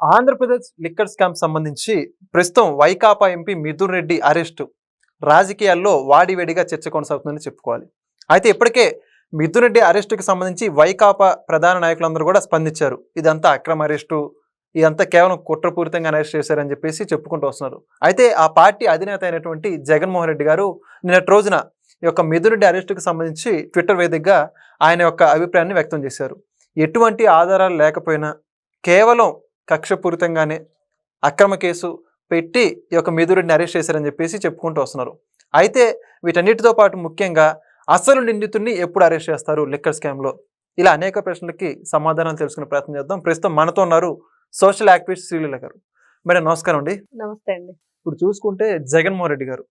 Andhra Pradesh liquor scam సంబంధించి ప్రస్తుతం Vaikapa MP Mithun Reddy arrest రాజకీయాల్లో వాడివేడిగా చర్చ కొనసాగుతుందని చెప్పుకోవాలి. అయితే ఇప్పటికే మిథున్ రెడ్డి అరెస్టుకి సంబంధించి వైకాపా ప్రధాన నాయకులందరూ కూడా స్పందించారు. ఇదంతా అక్రమ అరెస్టు, ఇదంతా కేవలం కుట్రపూరితంగా అరెస్ట్ చేశారని చెప్పేసి చెప్పుకుంటూ వస్తున్నారు. అయితే ఆ పార్టీ అధినేత అయినటువంటి జగన్మోహన్ రెడ్డి గారు నిన్నటి రోజున ఈ యొక్క మిథున్ రెడ్డి అరెస్టుకి సంబంధించి ట్విట్టర్ వేదికగా ఆయన యొక్క అభిప్రాయాన్ని వ్యక్తం చేశారు. ఎటువంటి ఆధారాలు లేకపోయినా కేవలం కక్షపూరితంగానే అక్రమ కేసు పెట్టి ఈ యొక్క మిథున్ రెడ్డిని అరెస్ట్ చేశారని చెప్పేసి చెప్పుకుంటూ వస్తున్నారు. అయితే వీటన్నిటితో పాటు ముఖ్యంగా అసలు నిందితుడిని ఎప్పుడు అరెస్ట్ చేస్తారు లిక్కర్ స్కామ్లో, ఇలా అనేక ప్రశ్నలకి సమాధానాలు తెలుసుకునే ప్రయత్నం చేద్దాం. ప్రస్తుతం మనతో ఉన్నారు సోషల్ యాక్టివిస్ట్ శ్రీలీల గారు. మేడం నమస్కారం అండి. నమస్తే అండి. ఇప్పుడు చూసుకుంటే జగన్మోహన్ రెడ్డి గారు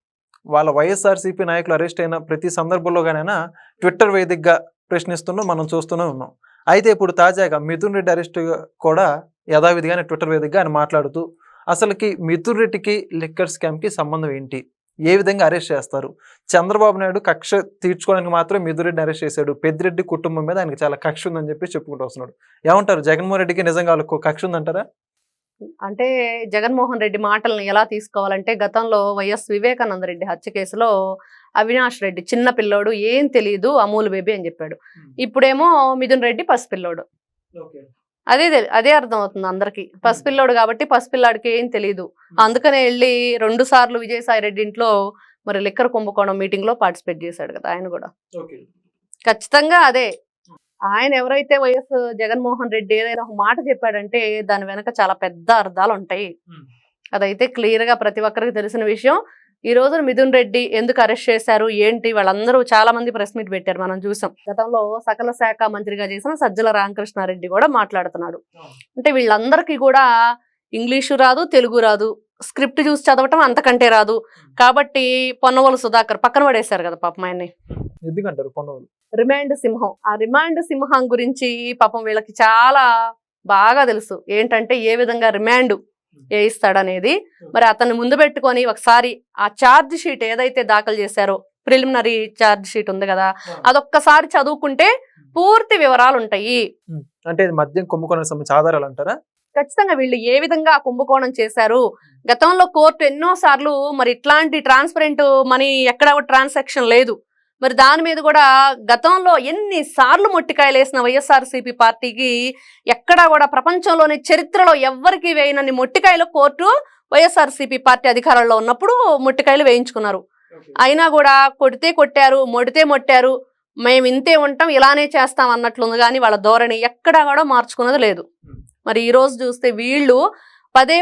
వాళ్ళ వైఎస్ఆర్సీపీ నాయకులు అరెస్ట్ అయిన ప్రతి సందర్భంలోగానైనా ట్విట్టర్ వేదికగా ప్రశ్నిస్తున్నాం, మనం చూస్తూనే ఉన్నాం. అయితే ఇప్పుడు తాజాగా మిథున్ రెడ్డి అరెస్ట్ కూడా యథావిధిగానే ట్విట్టర్ వేదికగా ఆయన మాట్లాడుతూ అసలుకి మిథున్ రెడ్డికి లిక్కర్ స్కామ్కి సంబంధం ఏంటి, ఏ విధంగా అరెస్ట్ చేస్తారు, చంద్రబాబు నాయుడు కక్ష తీర్చుకోవడానికి మాత్రం మిథున్ రెడ్డిని అరెస్ట్ చేశాడు, పెద్దిరెడ్డి కుటుంబం మీద ఆయనకి చాలా కక్ష ఉందని చెప్పి చెప్పుకుంటూ వస్తున్నాడు. ఏమంటారు, జగన్మోహన్ రెడ్డికి నిజంగా వాళ్ళకు కక్ష ఉందంటారా? అంటే జగన్మోహన్ రెడ్డి మాటలను ఎలా తీసుకోవాలంటే, గతంలో వైఎస్ వివేకానంద రెడ్డి హత్య కేసులో అవినాష్ రెడ్డి చిన్న పిల్లోడు, ఏం తెలియదు అమూల్ బేబీ అని చెప్పాడు. ఇప్పుడేమో మిథున్ రెడ్డి పసిపిల్లోడు. అదే అర్థం అవుతుంది అందరికి. పసిపిల్లోడు కాబట్టి పసిపిల్లాడికి ఏం తెలియదు. అందుకనే వెళ్ళి 2 సార్లు విజయసాయి రెడ్డి ఇంట్లో మరి లిక్కర్ కుంభకోణం మీటింగ్ లో పార్టిసిపేట్ చేశాడు కదా ఆయన కూడా. ఖచ్చితంగా అదే. ఆయన ఎవరైతే వైఎస్ జగన్మోహన్ రెడ్డి ఏదైనా ఒక మాట చెప్పాడంటే దాని వెనక చాలా పెద్ద అర్థాలు ఉంటాయి. అదైతే క్లియర్ గా ప్రతి ఒక్కరికి తెలిసిన విషయం. ఈ రోజు మిథున్ రెడ్డి ఎందుకు అరెస్ట్ చేశారు ఏంటి, వాళ్ళందరూ చాలా మంది ప్రెస్ మీట్ పెట్టారు, మనం చూసాం. గతంలో సకల శాఖ మంత్రిగా చేసిన సజ్జల రామకృష్ణారెడ్డి కూడా మాట్లాడుతున్నాడు. అంటే వీళ్ళందరికీ కూడా ఇంగ్లీషు రాదు, తెలుగు రాదు, స్క్రిప్ట్ చూసి చదవటం అంతకంటే రాదు. కాబట్టి పొన్నవోలు సుధాకర్ పక్కన పడేశారు కదా పాపం ఆయన్ని. ఎందుకంటారు పొన్నవోలు? రిమాండ్ సింహం. ఆ రిమాండ్ సింహం గురించి పాపం వీళ్ళకి చాలా బాగా తెలుసు, ఏంటంటే ఏ విధంగా రిమాండ్ వేయిస్తాడనేది. మరి అతన్ని ముందు పెట్టుకొని ఒకసారి ఆ ఛార్జ్ షీట్ ఏదైతే దాఖలు చేశారో, ప్రిలిమినరీ ఛార్జ్ షీట్ ఉంది కదా, అదొక్కసారి చదువుకుంటే పూర్తి వివరాలు ఉంటాయి. అంటే మద్యం కుంభకోణానికి సంబంధించిన ఆధారాలు అంటారా? ఖచ్చితంగా వీళ్ళు ఏ విధంగా కుంభకోణం చేశారు. గతంలో కోర్టు ఎన్నో సార్లు మరి ఇట్లాంటి ట్రాన్స్పరెంట్ మనీ ఎక్కడ ట్రాన్సాక్షన్ లేదు. మరి దాని మీద కూడా గతంలో ఎన్ని సార్లు మొట్టికాయలు వేసిన వైఎస్ఆర్సీపీ పార్టీకి ఎక్కడా కూడా ప్రపంచంలోని చరిత్రలో ఎవ్వరికి వేయనన్ని మొట్టికాయలు కోర్టు వైఎస్ఆర్సీపీ పార్టీ అధికారంలో ఉన్నప్పుడు మొట్టికాయలు వేయించుకున్నారు. అయినా కూడా కొడితే కొట్టారు, మొడితే మొట్టారు, మేము ఇంతే ఉంటాం, ఇలానే చేస్తాం అన్నట్లుంది. కానీ వాళ్ళ ధోరణి ఎక్కడా కూడా మార్చుకున్నది లేదు. మరి ఈ రోజు చూస్తే వీళ్ళు పదే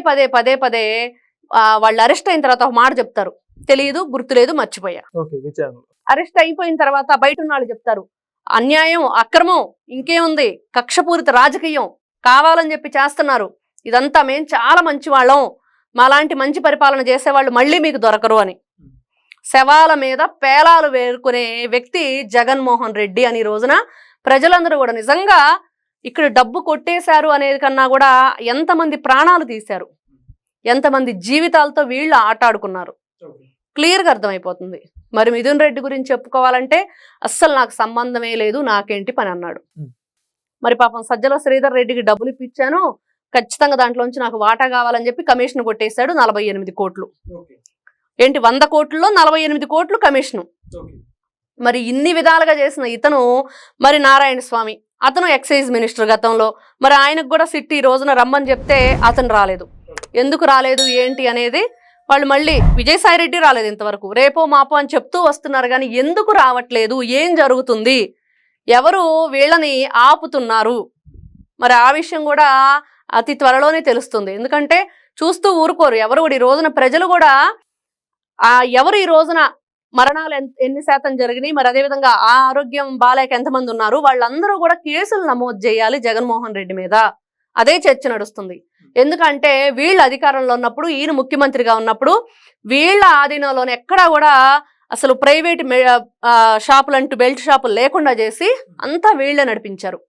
వాళ్ళు అరెస్ట్ అయిన తర్వాత ఒక మాట చెప్తారు, తెలియదు, గుర్తులేదు, మర్చిపోయా. అరెస్ట్ అయిపోయిన తర్వాత బయట ఉన్న వాళ్ళు చెప్తారు అన్యాయం, అక్రమం, ఇంకేముంది, కక్షపూరిత రాజకీయం కావాలని చెప్పి చేస్తున్నారు, ఇదంతా మేం చాలా మంచి వాళ్ళం, మాలాంటి మంచి పరిపాలన చేసేవాళ్ళు మళ్ళీ మీకు దొరకరు అని శవాల మీద పేలాలు వేరుకునే వ్యక్తి జగన్మోహన్ రెడ్డి అని రోజున ప్రజలందరూ కూడా నిజంగా ఇక్కడ డబ్బు కొట్టేశారు అనేది కన్నా కూడా ఎంతమంది ప్రాణాలు తీశారు, ఎంతమంది జీవితాలతో వీళ్ళు ఆటాడుకున్నారు క్లియర్గా అర్థమైపోతుంది. మరి మిథున్ రెడ్డి గురించి చెప్పుకోవాలంటే అస్సలు నాకు సంబంధమే లేదు, నాకేంటి పని అన్నాడు. మరి పాపం సజ్జల శ్రీధర్ రెడ్డికి డబ్బులు ఇప్పించాను, ఖచ్చితంగా దాంట్లోంచి నాకు వాటా కావాలని చెప్పి కమిషన్ కొట్టేశాడు 48 కోట్లు. ఏంటి 100 కోట్లలో 48 కోట్లు కమిషను. మరి ఇన్ని విధాలుగా చేసిన ఇతను మరి నారాయణ స్వామి, అతను ఎక్సైజ్ మినిస్టర్ గతంలో. మరి ఆయనకు కూడా సిట్టి ఈ రోజున రమ్మని చెప్తే అతను రాలేదు. ఎందుకు రాలేదు ఏంటి అనేది వాళ్ళు మళ్ళీ విజయసాయి రెడ్డి రాలేదు ఇంతవరకు, రేపో మాపో అని చెప్తూ వస్తున్నారు. కానీ ఎందుకు రావట్లేదు, ఏం జరుగుతుంది, ఎవరు వీళ్ళని ఆపుతున్నారు, మరి ఆ విషయం కూడా అతి త్వరలోనే తెలుస్తుంది. ఎందుకంటే చూస్తూ ఊరుకోరు ఎవరు కూడా. ఈ రోజున ప్రజలు కూడా ఎవరు ఈ రోజున మరణాలు ఎన్ని శాతం జరిగినాయి, మరి అదేవిధంగా ఆ ఆరోగ్యం బాలేక ఎంతమంది ఉన్నారు, వాళ్ళందరూ కూడా కేసులు నమోదు చేయాలి జగన్మోహన్ రెడ్డి మీద. అదే చర్చ నడుస్తుంది. ఎందుకంటే వీళ్ళ అధికారంలో ఉన్నప్పుడు, ఈయన ముఖ్యమంత్రిగా ఉన్నప్పుడు వీళ్ళ ఆధీనంలోనే ఎక్కడా కూడా అసలు ప్రైవేట్ షాపులు అంటూ బెల్ట్ షాపులు లేకుండా చేసి అంతా వీళ్ళే నడిపించారు.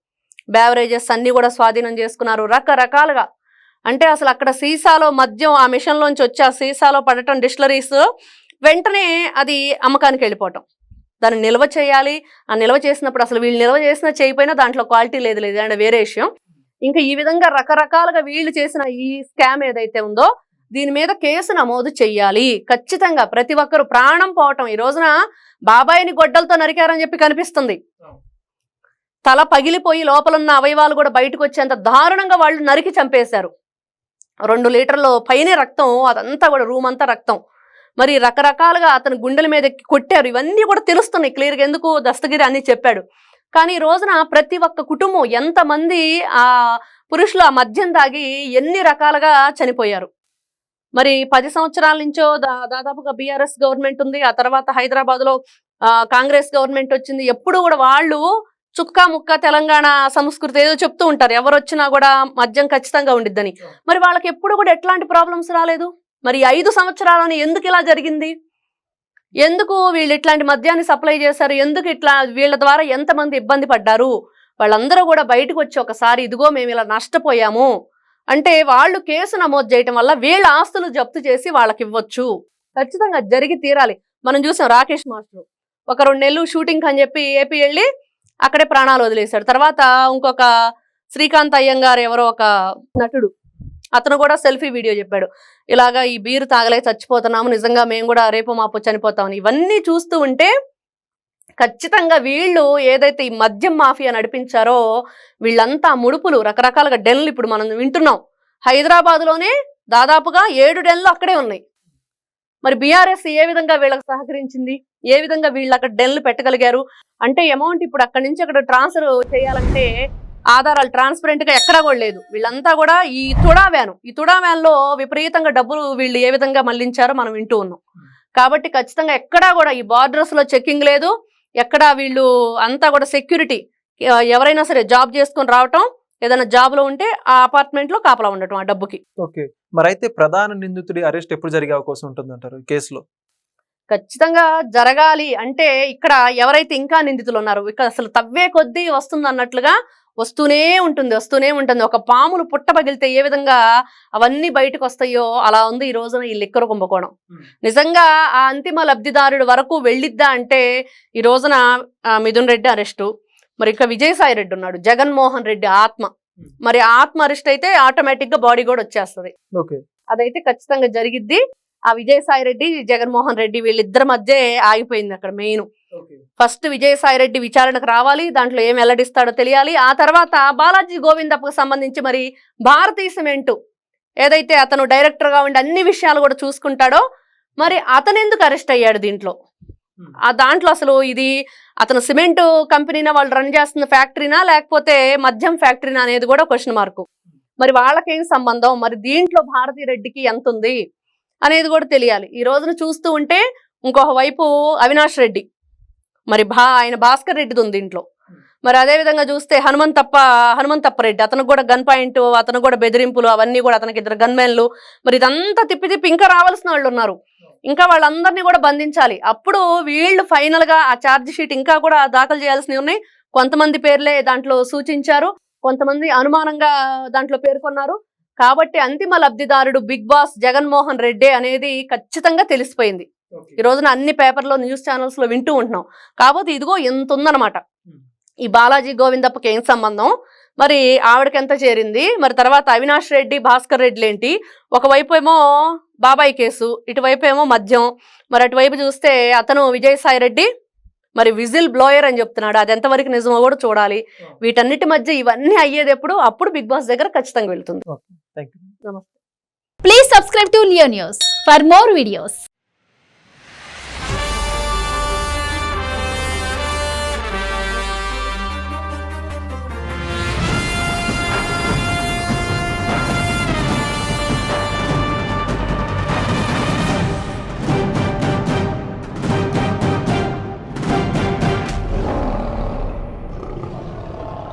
బ్యావరేజెస్ అన్ని కూడా స్వాధీనం చేసుకున్నారు రకరకాలుగా. అంటే అసలు అక్కడ సీసాలో మద్యం ఆ మిషన్లోంచి వచ్చి ఆ సీసాలో పడటం, డిస్టిలరీస్ వెంటనే అది అమ్మకానికి వెళ్ళిపోవటం, దాన్ని నిల్వ చేయాలి. ఆ నిల్వ చేసినప్పుడు అసలు వీళ్ళు నిల్వ చేసినా చేయకపోయినా దాంట్లో క్వాలిటీ లేదు అంటే వేరే విషయం. ఇంకా ఈ విధంగా రకరకాలుగా వీళ్ళు చేసిన ఈ స్కామ్ ఏదైతే ఉందో దీని మీద కేసు నమోదు చెయ్యాలి ఖచ్చితంగా. ప్రతి ఒక్కరు ప్రాణం పోవటం. ఈ రోజున బాబాయిని గొడ్డలతో నరికారని చెప్పి కనిపిస్తుంది. తల పగిలిపోయి లోపలున్న అవయవాలు కూడా బయటకు వచ్చేంత దారుణంగా వాళ్ళు నరికి చంపేశారు. 2 లీటర్ల పైనే రక్తం, అదంతా కూడా రూమ్ అంతా రక్తం. మరి రకరకాలుగా అతని గుండెల మీద కొట్టారు. ఇవన్నీ కూడా తెలుస్తున్నాయి క్లియర్గా. ఎందుకు దస్తగిరి అని చెప్పాడు. కానీ ఈ రోజున ప్రతి ఒక్క కుటుంబం ఎంతమంది ఆ పురుషులు ఆ మద్యం తాగి ఎన్ని రకాలుగా చనిపోయారు. మరి 10 సంవత్సరాల నుంచో దాదాపుగా బీఆర్ఎస్ గవర్నమెంట్ ఉంది. ఆ తర్వాత హైదరాబాద్ లో కాంగ్రెస్ గవర్నమెంట్ వచ్చింది. ఎప్పుడు కూడా వాళ్ళు చుక్క ముక్క తెలంగాణ సంస్కృతి ఏదో చెప్తూ ఉంటారు. ఎవరు వచ్చినా కూడా మద్యం ఖచ్చితంగా ఉండిద్దని. మరి వాళ్ళకి ఎప్పుడు కూడా ఎట్లాంటి ప్రాబ్లమ్స్ రాలేదు. మరి 5 సంవత్సరాలని ఎందుకు ఇలా జరిగింది? ఎందుకు వీళ్ళు ఇట్లాంటి మద్యాన్ని సప్లై చేశారు? ఎందుకు ఇట్లా వీళ్ళ ద్వారా ఎంతమంది ఇబ్బంది పడ్డారు? వాళ్ళందరూ కూడా బయటకు వచ్చి ఒకసారి ఇదిగో మేము ఇలా నష్టపోయాము అంటే వాళ్ళు కేసు నమోదు చేయటం వల్ల వీళ్ళ ఆస్తులు జప్తు చేసి వాళ్ళకి ఇవ్వచ్చు. ఖచ్చితంగా జరిగి తీరాలి. మనం చూసాం రాకేష్ మాస్టర్ ఒక 2 నెలలు షూటింగ్ అని చెప్పి ఏపీ వెళ్ళి అక్కడే ప్రాణాలు వదిలేశాడు. తర్వాత ఇంకొక శ్రీకాంత్ అయ్యంగారు ఎవరో ఒక నటుడు, అతను కూడా సెల్ఫీ వీడియో చెప్పాడు, ఇలాగా ఈ బీరు తాగలే చచ్చిపోతున్నాము, నిజంగా మేము కూడా రేపు మాపు చనిపోతామని. ఇవన్నీ చూస్తూ ఉంటే ఖచ్చితంగా వీళ్ళు ఏదైతే ఈ మద్యం మాఫియా నడిపించారో వీళ్ళంతా ముడుపులు రకరకాలుగా డెన్లు ఇప్పుడు మనం వింటున్నాం. హైదరాబాద్ లోనే దాదాపుగా 7 డెన్లు అక్కడే ఉన్నాయి. మరి బీఆర్ఎస్ ఏ విధంగా వీళ్ళకి సహకరించింది? ఏ విధంగా వీళ్ళు అక్కడ డెన్లు పెట్టగలిగారు? అంటే అమౌంట్ ఇప్పుడు అక్కడి నుంచి అక్కడ ట్రాన్స్ఫర్ చేయాలంటే ఆధారాలు ట్రాన్స్పరెంట్ గా ఎక్కడా కూడా లేదు. వీళ్ళంతా కూడా ఈ తుడా వ్యాన్ లో విపరీతంగా డబ్బులు వీళ్ళు ఏ విధంగా మళ్లించారో మనం వింటూ ఉన్నాం. కాబట్టి ఖచ్చితంగా ఎక్కడా కూడా ఈ బార్డర్స్ లో చెక్కింగ్ లేదు. ఎక్కడా వీళ్ళు అంతా కూడా సెక్యూరిటీ, ఎవరైనా సరే జాబ్ చేసుకొని రావటం, ఏదైనా జాబ్ లో ఉంటే ఆ అపార్ట్మెంట్ లో కాపలా ఉండటం ఆ డబ్బుకి. ఓకే, మరి అయితే ప్రధాన నిందితుడి అరెస్ట్ ఎప్పుడు జరిగే అవకాశం ఉంటుంది అంటారు కేసులో? ఖచ్చితంగా జరగాలి. అంటే ఇక్కడ ఎవరైతే ఇంకా నిందితులు ఉన్నారో ఇక్కడ అసలు తవ్వే కొద్దీ వస్తుంది అన్నట్లుగా వస్తూనే ఉంటుంది. ఒక పాములు పుట్ట పగిలితే ఏ విధంగా అవన్నీ బయటకు వస్తాయో అలా ఉంది ఈ రోజున ఈ లిక్కర్ కుంభకోణం. నిజంగా ఆ అంతిమ లబ్ధిదారుడు వరకు వెళ్ళిద్దా అంటే ఈ రోజున మిథున్ రెడ్డి అరెస్టు, మరి ఇక విజయసాయి రెడ్డి ఉన్నాడు, జగన్మోహన్ రెడ్డి ఆత్మ. మరి ఆత్మ అరెస్ట్ అయితే ఆటోమేటిక్ గా బాడీ కూడా వచ్చేస్తుంది. అదైతే ఖచ్చితంగా జరిగిద్ది. ఆ విజయసాయి రెడ్డి జగన్మోహన్ రెడ్డి వీళ్ళిద్దరి మధ్య ఆగిపోయింది అక్కడ మెయిన్. ఫస్ట్ విజయసాయి రెడ్డి విచారణకు రావాలి, దాంట్లో ఏం వెల్లడిస్తాడో తెలియాలి. ఆ తర్వాత బాలాజీ గోవిందప్పకు సంబంధించి మరి భారతీయ సిమెంట్ ఏదైతే అతను డైరెక్టర్ గా ఉండి అన్ని విషయాలు కూడా చూసుకుంటాడో మరి అతను ఎందుకు అరెస్ట్ అయ్యాడు దీంట్లో? ఆ దాంట్లో అసలు ఇది అతను సిమెంట్ కంపెనీనా, వాళ్ళు రన్ చేస్తున్న ఫ్యాక్టరీనా, లేకపోతే మద్యం ఫ్యాక్టరీనా అనేది కూడా క్వశ్చన్ మార్కు. మరి వాళ్ళకేం సంబంధం? మరి దీంట్లో భారతీ రెడ్డికి ఎంత ఉంది అనేది కూడా తెలియాలి. ఈ రోజున చూస్తూ ఉంటే ఇంకొక వైపు అవినాష్ రెడ్డి, మరి ఆయన భాస్కర్ రెడ్డిది ఉంది దీంట్లో. మరి అదే విధంగా చూస్తే హనుమంతప్ప రెడ్డి, అతనికి కూడా గన్ పాయింట్, అతను కూడా బెదిరింపులు, అవన్నీ కూడా అతనికి 2 గన్మెన్లు. మరి ఇదంతా తిప్పి ఇంకా రావాల్సిన వాళ్ళు ఉన్నారు. ఇంకా వాళ్ళందరినీ కూడా బంధించాలి. అప్పుడు వీళ్ళు ఫైనల్ గా ఆ ఛార్జ్ షీట్ ఇంకా కూడా దాఖలు చేయాల్సినవి ఉన్నాయి. కొంతమంది పేర్లే దాంట్లో సూచించారు, కొంతమంది అనుమానంగా దాంట్లో పేర్కొన్నారు. కాబట్టి అంతిమ లబ్ధిదారుడు బిగ్ బాస్ జగన్మోహన్ రెడ్డి అనేది ఖచ్చితంగా తెలిసిపోయింది. ఈ రోజున అన్ని పేపర్లో, న్యూస్ ఛానల్స్ లో వింటూ ఉంటున్నాం. కాకపోతే ఇదిగో ఎంత ఉందన్నమాట. ఈ బాలాజీ గోవిందప్పకి ఏం సంబంధం, మరి ఆవిడకి ఎంత చేరింది, మరి తర్వాత అవినాష్ రెడ్డి భాస్కర్ రెడ్డి ఏంటి? ఒకవైపు ఏమో బాబాయ్ కేసు, ఇటువైపు ఏమో మద్యం. మరి అటువైపు చూస్తే అతను విజయసాయి రెడ్డి మరి విజిల్ బ్లోయర్ అని చెప్తున్నాడు. అది ఎంతవరకు నిజమో కూడా చూడాలి. వీటన్నిటి మధ్య ఇవన్నీ అయ్యేది ఎప్పుడు? అప్పుడు బిగ్ బాస్ దగ్గర ఖచ్చితంగా వెళ్తుంది. నమస్తే. Please subscribe to Leo News for more videos.